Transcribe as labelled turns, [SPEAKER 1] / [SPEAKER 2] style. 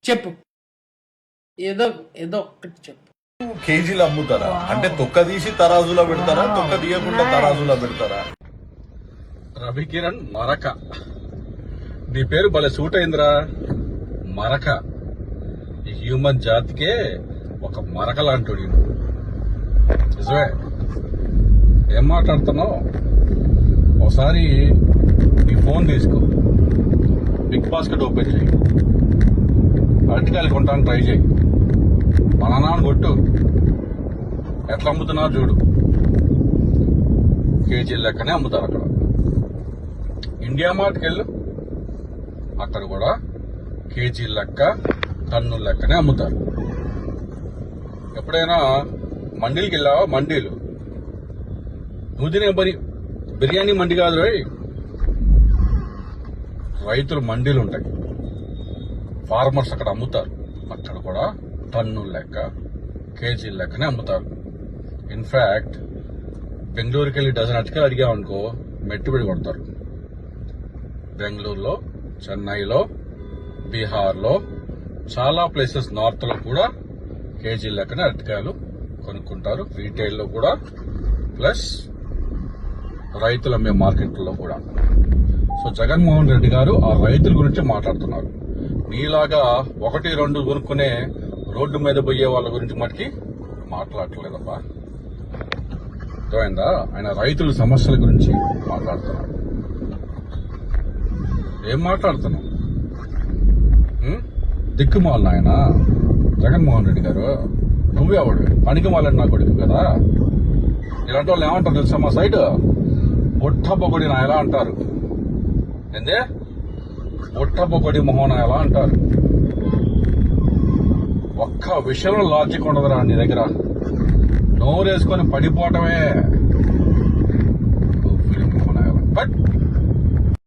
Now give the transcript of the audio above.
[SPEAKER 1] చెప్పు, ఏదో ఏదో ఒక్కటి చెప్పు.
[SPEAKER 2] కేజీలు అమ్ముతారా? అంటే తొక్క తీసి తరాజులో పెడతారా, తొక్క తీయకుండా తరాజులో పెడతారా?
[SPEAKER 3] రవికిరణ్ మరక, నీ పేరు భలే సూట్ అయిందిరా. మరక ఈ హ్యూమన్ జాతికే ఒక మరక లాంటి నిజమే. ఏం మాట్లాడుతున్నావు? ఒకసారి నీ ఫోన్ తీసుకో, బిగ్ బాస్కెట్ ఓపెన్ చేయి, అరటికాయలు కొంటాను ట్రై చేయి, బనానాను కొట్టు, ఎట్లా అమ్ముతున్నారు చూడు. కేజీల లెక్కనే అమ్ముతారు అక్కడ. ఇండియా మార్ట్కి వెళ్ళు, అక్కడ కూడా కేజీల లెక్క, టన్నుల లెక్కనే అమ్ముతారు. ఎప్పుడైనా మండీలకి వెళ్ళావా? మండీలు నువ్వు తినే బిర్యానీ మండి కాదు, రైతులు మండీలు ఉంటాయి, ఫార్మర్స్ అక్కడ అమ్ముతారు. అక్కడ కూడా టన్నుల లెక్క, కేజీల లెక్కనే అమ్ముతారు. ఇన్ఫాక్ట్ బెంగళూరుకి వెళ్ళి డజన్ అటుకలు అడిగామనుకో మెట్టుబడి కొడతారు. బెంగళూరులో, చెన్నైలో, బీహార్లో, చాలా ప్లేసెస్ నార్త్ లో కూడా కేజీల లెక్కనే అరటికాయలు కొనుక్కుంటారు. రీటైల్లో కూడా, ప్లస్ రైతులు అమ్మే మార్కెట్లో కూడా. సో జగన్మోహన్ రెడ్డి గారు ఆ రైతుల గురించి మాట్లాడుతున్నారు. నీలాగా 1-2 కొనుక్కునే రోడ్డు మీద పోయే వాళ్ళ గురించి మటుకి మాట్లాడలేదబ్బా. అర్థమైందా? ఆయన రైతుల సమస్యల గురించి మాట్లాడుతున్నాడు. ఏం మాట్లాడుతున్నావు? దిక్కుమాలను ఆయన జగన్మోహన్ రెడ్డి గారు. నువ్వెవడు? పనికిమాలని నా కొడుకు కదా. ఇలాంటి వాళ్ళు ఏమంటారు తెలుసా? మా సైడ్ బొట్టబొగడి నా ఎలా అంటారు. ఏందే బొట్టబొగడి మొహన ఎలా అంటారు. ఒక్క విషయంలో లాజిక్ ఉండదురా నీ దగ్గర. నోరేసుకొని పడిపోవటమే.